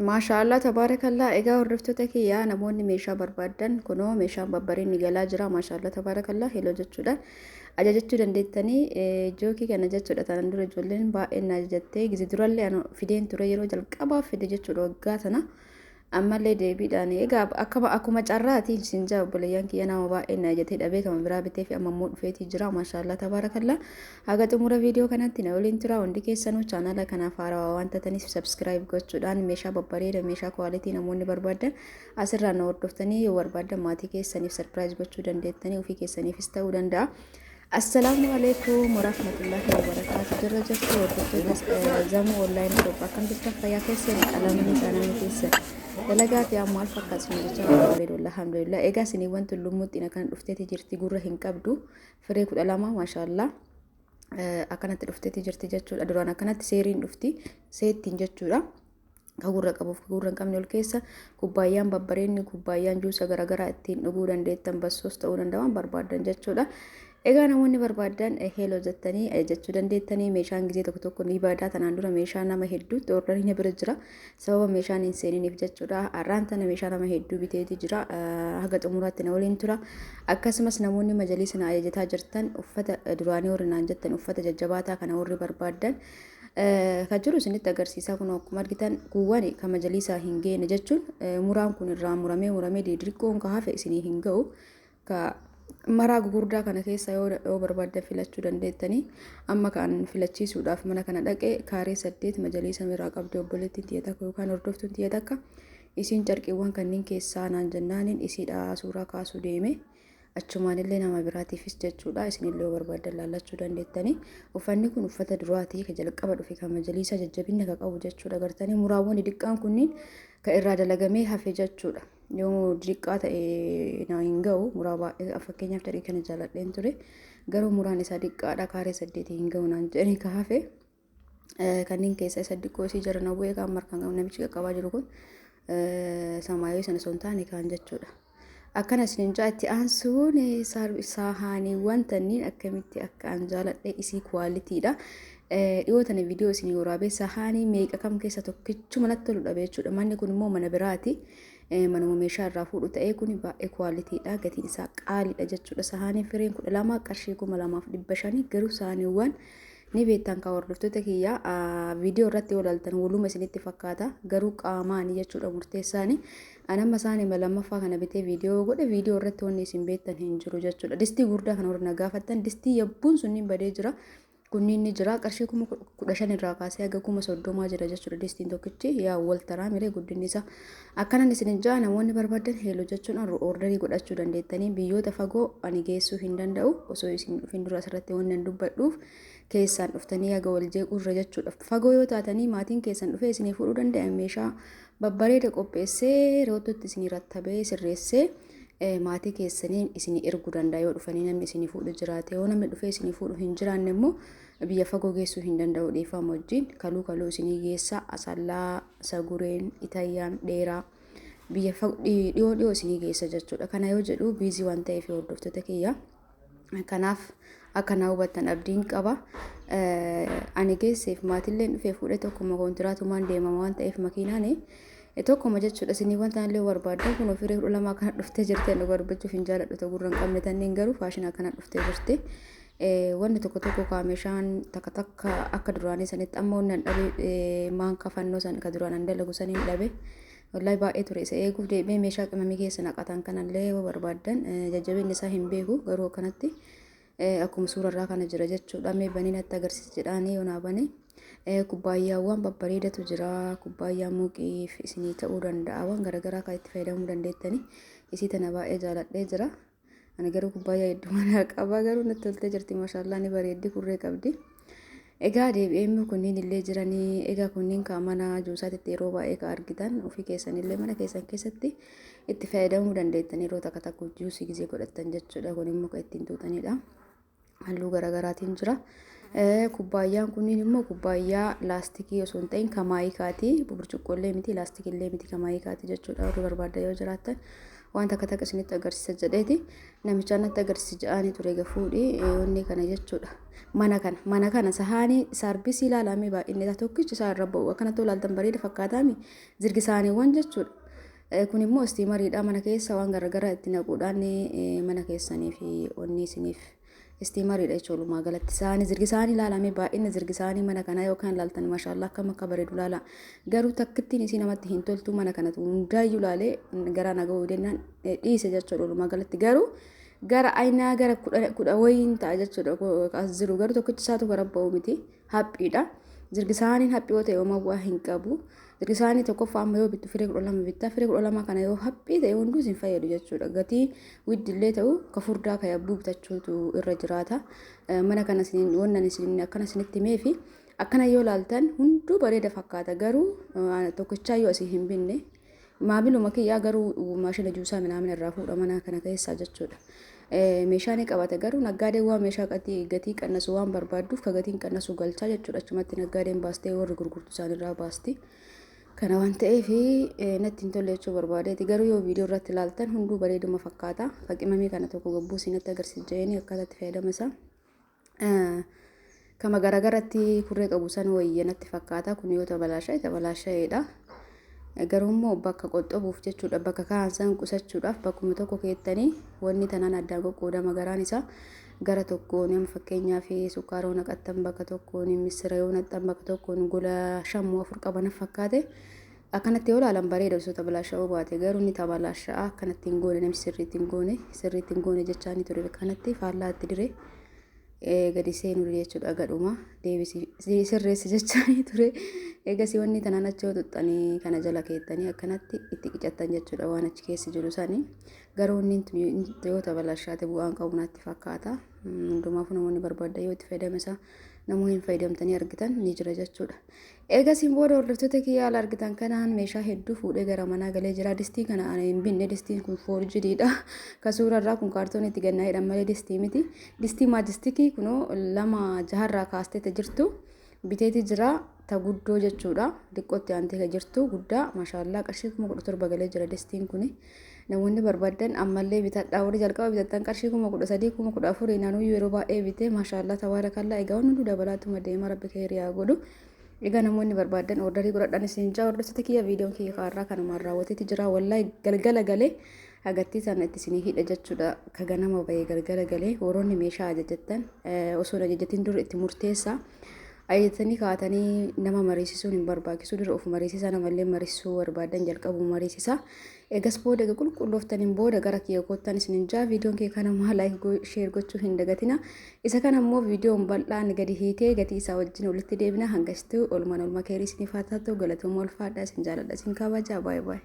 Maashaallah tabaarakallaa egaa hordoftoota kiyyaa namoonni meeshaa barbaadan kunoo meeshaan babbareedni galaa jira maashaallah tabaarakallaa heloo jechuudhaan ajajachuu dandeettanii jookii kana jechuudha tanan dura ijoolleen baay'een ajajattee gizi durallee fideen ture yeroo jalqabaaf fide jechuudha waggaa sana ammallee deebiidhaan egaa akkuma carraatiin sinjaa obboleeyyan kiyya nama baay'een ajajatee dhabee kan biraa bitee fi ammoo dhufeetii jira maashaallah tabaarakallaa haga xumura viidiyoo kanatti na waliin tura hundi keessanuu chaanala kanaaf haarawaa waan taataniif sabskiraayib gochuudhaan meeshaa babbareeda meeshaa kwaalitii namoonni barbaadan asirraa na hordoftanii yoo barbaadan maatii keessaniif sarpiraayiz gochuu dandeettanii ofii keessaniifis ta'uu danda'a. Assalaamu alaikum warahmatullahi wabarakatuh. Jirra jirtu hordoftoota zamuu onlaayinii Itoophiyaa kan jirtan fayyaa keessan qalamanii kananii keessan dalagaa fi ammoo alfakkaat sun jecha bareedu alhamdulillah. Egaa isinii wanti lummuttiin akkan dhufteeti jirti gurra hin qabdu firee 12 maashaallah akkanatti dhufteeti jirti jechuudha. Duraan akkanatti seeriin dhufti seettiin jechuudha. Gurra qabuuf gurra hin qabne ol keessa kubbaayyaan babbareedni kubbaayyaan juusa garaagaraa ittiin dhuguu dandeettan bassoos ta'uu danda'an barbaadan jechuudha. Egaa namoonni barbaadan heloo jettanii ajajachuu dandeettanii meeshaan gizee tokko tokko ni baadaa tanaan dura meeshaa nama hedduutti orderiin bira jira sababa meeshaan hin seeniiniif jechuudha. Har'aan tana meeshaa nama hedduu biteeti jira haga xumuraatti na waliin tura. Akkasumas namoonni majaliisa na ajajataa jirtan uffata duraanii warri naan jettan uffata jajjabaataa kana warri barbaadan kan jiru isinitti agarsiisaa kun akkuma argitan kuuwwan kan majaliisaa hin geenne jechuun muraan kun irraa muramee didiriqqoon ka hafe isinii hin ga'u ka maraa gugurdaa kana keessa yoo barbaadan filachuu dandeettanii amma kan filachiisuudhaaf mana kana dhaqee kaaree 8 majaliisa miraa qabdi obboleettiin tiyya takka yookaan hordoftuun tiyya takka isiin carqiiwwan kanneen keessaa naan jennaaniin isiidha suuraa kaasuu deeme achumaanillee nama biraatiifis jechuudha isinillee yoo barbaadan laallachuu dandeettanii uffanni kun uffata duraatii ka jalqaba dhufe kan majaliisa jajjabinna ka qabu jechuudha gartanii muraawwan diqqaan kunniin ka irraa dalagamee hafe jechuudha. Yoo diqqaa ta'e na hin ga'u muraa baay'ee fakkeenyaaf tarii kana jaaladheen ture garuu muraan isaa diqqaadha kaaree 8 hin ga'u naan jedhanii ka hafe kanneen keessa isa diqqoo isii jira na bu'ee kan markaan namichi qaqqabaa jiru kun samaayyoo sana son taane kaan jechuudha. Akkana isin itti aansuun sahaaniiwwan tanniin akkamitti akka an jaaladhe isii kwaalitiidha. Dhiyoo tana viidiyoo isin waraabee sahaanii meeqa kam keessa tokkichuma natti tolu dhabe jechuudha. Manni kun immoo mana biraati. Manuma meeshaa irraa fuudhu ta'ee kun baay'ee kwaalitiidha. Gatiin isaa qaaliidha jechuudha. Sahaanii fireen 12 qarshii 2500 garuu sahaaniiwwan ni beektan ka hordoftoota kiyyaa viidiyoo irratti walaaltan waluma isinitti fakkaata garuu qaamaani jechuudha murteessaani. Anamma isaanii lammaffaa kana bitee viidiyoo godhe viidiyoo irratti wanni isin beektan hin jiru jechuudha. Distii guddaa kana warra na gaafattan distii yabbuun sunniin badee jira. Kunniin ni jira qarshii 15,000 irraa kaasee haga 30,000 jira jechuudha. Distiin tokkichi yaa wal taraa miree guddinni isaa akkanan isin jaa namoonni barbaadan heeloo jechuun orderii godhachuu dandeettanii biyyoota fagoo ani geessuu hin danda'u osoo isin dhufin dura asirratti waan nan dubbadhuuf keessaan dhuftanii haga wal jeequrra jechuudha. Fagoo yoo taatanii maatiin keessan dhufee isinii fuudhuu danda'an meeshaa babbareeda qopheessee roototti isinii rattabee sirreessee maatii keessanii isinii erguu danda'a yoo dhufanii namni isinii fuudhu jiraate yoo namni dhufee isinii fuudhu hin jiraanne immoo biyya fagoo geessuu hin danda'u dhiifama wajjin kaluu isinii geessa asallaa sagureen itayyaan dheeraa biyya dhiyoo isinii geessa jechuudha. Kana yoo jedhu biizii waan ta'eef hordoftoota kiyya kanaaf akka na hubattan abdiin qaba. Ani geesseef maatilleen dhufee fuudhee tokkuma kontiraatumaan deemama waan ta'eef makiinaani tokkuma jechuudha. Isinii wanta illee barbaadan kun ofirree 12 kana dhuftee jirte nu barbachuuf hin jaaladhu ta'uu gurra hin qabne tanneen garuu faashina kana dhuftee jirte. Wanni tokko kaameshaan takka akka duraanii sanitti amma wannan dhabe maan kafannoo san ka duraan dalagu saniin dhabe wallahi baay'ee ture isa eeguuf deebee meeshaa qimamii keessa naqatan kanallee yoo barbaadan jajjabinni isaa hin beeku garuu kanatti akkuma suurarraa kana jira jechuudha. Mee baniin natti agarsiisa jedhaanii yoo naa bane kubbaayyaawwan babbareedatu jira. Kubbaayyaa muuqiif isinii ta'uu danda'a waan garaagaraa kan itti fayyadamuu dandeettanii isii tana baay'ee jaaladhee jira. Ani garuu kubbaayyaa hedduu mana qaba garuu natti toltee jirti maashaallah ni bareeddi kurree qabdi. Egaa deebi'eemmi kunniin illee jiranii egaa kunniin ka mana juusaatti yeroo baay'ee ka argitan ofii keessanillee mana keessan keessatti itti fayyadamuu dandeettanii yeroo takka takka juusii gizee godhattan jechuudha. Kun immoo kan ittiin tuutanidha. Halluu garaagaraatiin jira. Kubbaayaan kunniin immoo kubbaayyaa laastikii osoo hin ta'in kamaayikaati. Burcuqqoollee miti laastikillee miti kamaayikaati jechuudha. Warri barbaadda yoo jiraattan wanta akka takka isinitti agarsiisa jedheeti. Namicha natti agarsiisa jedhaanii ture gafuudhi wanni kana jechuudha. Mana kana sahaanii saarbisii ilaalamee baay'inni tokkichi isaa irra ba'u akkanatti olaaltan bareeda fakkaataami zirgisaaniiwwan jechuudha. Kun immoo istiimariidha mana keessa waan garagaraa itti naquudhaan mana keessanii fi wanni isiniif istiimariidha jechuudha. Magalatti saanii zirgisaanii ilaalamee baay'inni zirgisaanii mana kana yookaan ilaaltan maashaallah akkam akka bareedu ilaala. Garuu takkittiin isii namatti hin toltu mana kanatu hundaayyuu ilaalee gara nagahuu dennaan dhiise jechuudha. Magalatti garuu gara aynaa gara kudha wayiin ta'a jechuudha. As jiru garuu tokkichi isaatu gara ba'u miti haphiidha. Zirgisaaniin haphii yoo ta'e homaa hin qabu. Zirgisaanii tokkoffaa amma yoo bittu firee 12 bitta firee 12 kana yoo haphii ta'e hunduu hin fayyadu jechuudha. Gatii widdillee ta'u ka furdaa ka yabbuu bitachuutu irra jiraata. Mana kana wannan isin akkana isinitti himee fi akkana yoo ilaaltan hunduu bareeda fakkaata garuu tokkichaa yoo asii hin binne maabiluma kiyyaa garuu maashina juusaa minaamin irraa fuudha mana kana keessaa jechuudha. Meeshaan qabate garuu naggaadeen waan meeshaa gatii qannasu waan barbaadduuf ka gatiin qannasu galchaa jechuudha. Achumatti naggaadeen baastee warri gurgurtu isaanirraa baasti. Kana waan ta'eef natti hin tolle jechuu barbaadeeti. Garuu yoo viidiyoo irratti ilaaltan hunduu bareeduma fakkaata. Faqimamee kana tokko gabbuu sinatti agarsiisa jedhanii akkaataa itti fayyadama isaa. Kama garagaratti kurree qabu san wayya natti fakkaata. Kun yoo tabalaashaa'edha. Garuu immoo bakka qoxxobuuf jechuudha. Bakka kaan san qusachuudhaaf bakkuma tokko keettanii wanni tanaan addaan qoqqoodama garaan isaa gara tokkoon amma fakkeenyaaf sukkaara yoo naqattan bakka tokkoon misira yoo naqattan bakka tokkoon gola 5-4 qaban fakkaate akkanatti yoo ilaalan bareeda osoo tabalaashaa'uu baate garuu ni tabalaashaa'a akkanatti hin goone namni sirriitti hin goone jechaanii ture kanatti faallaatti dire gadi seenuu jechuudha gadhuma deebisii sirreessi jechaanii ture. Eegasii wanni tanaan achi yoo tuxxanii kana jala keettanii akkanatti itti qicattan jechuudha waan achi keessa jiru sanii. Garuu inni yoo tabalaashaate bu'aan qabu natti fakkaata. Hundumaafuu namoonni barbaadda yoo itti fayyadame isaa namoonni hin fayyadamtanii argitan ni jira jechuudha. Eegasiin booda hordoftoota kiyyaa ala argitan kanaan meeshaa hedduu fuudhee gara manaa galee jira. Distii kana ana hin binne distiin kun foorjiidha. Ka suurarraa kun kaartoon itti gannaa'edha malee distii miti. Distii maajistikii kunoo 2,600 kaastee jirtu. Biteeti jira ta guddoo jechuudha. Diqqootti aantee ka jirtu guddaa maashaallah qarshii 17,000 galee jira distiin kuni. Namoonni barbaadan ammallee bitadhaa warri jalqaba bitattan qarshii 13,000 14,000 naannoo yeroo baay'ee bitee maashaallah tabaarakallaa egaa hundi dabalaatuma deema rabbi keeriyaa godhu. Egaa namoonni barbaadan ordarii godhadhaan isin jaa hordoftoota kiyya viidiyoon kiyya kaarraa kanumaan raawwateeti jira wallahi galgala galee agattii sana itti isinii hidha jechuudha. Ka ganama bahee galgala galee warroonni meeshaa ajajattan osoo ajajatiin dur itti murteessaa. Ayyaatanii kaatanii nama mariisisuun hin barbaachisu dura of mariisisaa namallee mariisuu barbaadan jalqabu mariisisaa. Eegas booda qulqullooftaniin booda gara kiyya koottan isin jaa viidiyoon kee kana maa laayik sheer gochuu hin dagatina. Isa kana immoo viidiyoon bal'aan gadi hiikee gatii isaa wajjin walitti deebina hangastuu olma keerii isiniif haa taatu galatooma ulfaadhaa isin jaaladha isin kabajaa baay'ee.